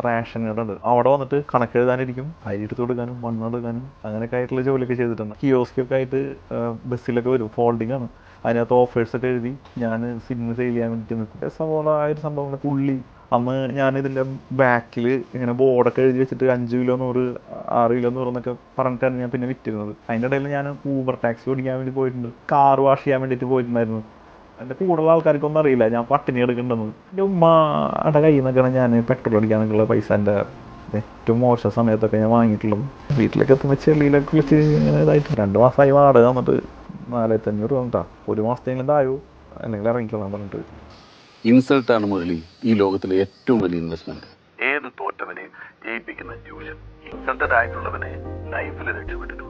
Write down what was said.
റേഷനുകളുണ്ട്. അവിടെ വന്നിട്ട് കണക്കെഴുതാനിരിക്കും, അരി എടുത്ത് കൊടുക്കാനും മണ്ണെടുക്കാനും അങ്ങനെയൊക്കെ ആയിട്ടുള്ള ജോലിയൊക്കെ ചെയ്തിട്ടുണ്ട്. കിയോസ്കൊക്കെ ആയിട്ട് ബസ്സിലൊക്കെ വരും, ഫോൾഡിംഗ് ആണ്. അതിനകത്ത് ഓഫേഴ്സൊക്കെ എഴുതി ഞാൻ സിനിമ സെയിൽ ചെയ്യാൻ വേണ്ടിയിട്ട് നിൽക്കും. രസമുള്ള ആ ഒരു സംഭവങ്ങൾ. പുള്ളി അന്ന് ഞാനിതിൻ്റെ ബാക്കിൽ ഇങ്ങനെ ബോർഡൊക്കെ എഴുതി വെച്ചിട്ട് 5 കിലോ 100, 6 കിലോ 100 എന്നൊക്കെ പറഞ്ഞിട്ടാണ് ഞാൻ പിന്നെ വിറ്റിരുന്നത്. അതിൻ്റെ ഇടയിൽ ഞാൻ ഊബർ ടാക്സി ഓടിക്കാൻ വേണ്ടി പോയിട്ടുണ്ട്, കാർ വാഷ് ചെയ്യാൻ വേണ്ടിയിട്ട് പോയിട്ടുണ്ടായിരുന്നു. എൻ്റെ കൂടുതൽ ആൾക്കാർക്കൊന്നും അറിയില്ല ഞാൻ പട്ടിണി എടുക്കേണ്ടെന്ന്. എൻ്റെ ഉമ്മയുടെ കയ്യിൽ നിന്നൊക്കെയാണ് ഞാൻ പെട്രോൾ അടിക്കാനൊക്കെയുള്ള പൈസ എൻ്റെ ഏറ്റവും മോശം സമയത്തൊക്കെ ഞാൻ വാങ്ങിയിട്ടുള്ളത്. വീട്ടിലേക്ക് എത്തുമ്പോൾ ചെളിയിലൊക്കെ വെച്ച് ഇങ്ങനെ ഇതായിട്ട് 2 മാസമായി വാടക വന്നിട്ട് 4500 വന്നിട്ടാ. 1 മാസത്തെങ്കിലും തായോ അല്ലെങ്കിൽ ഇറങ്ങിക്കൊള്ളാൻ പറഞ്ഞിട്ട്. ഇൻസൾട്ടാണ് മുരളി ഈ ലോകത്തിലെ ഏറ്റവും വലിയ ഇൻവെസ്റ്റ്മെന്റ്. ഏത് തോറ്റവനെ ജയിപ്പിക്കുന്ന ട്യൂഷൻ. ഇൻസൾട്ടഡ് ആയിട്ടുള്ളവനെ ലൈഫിൽ രക്ഷപ്പെട്ടിട്ടുണ്ട്.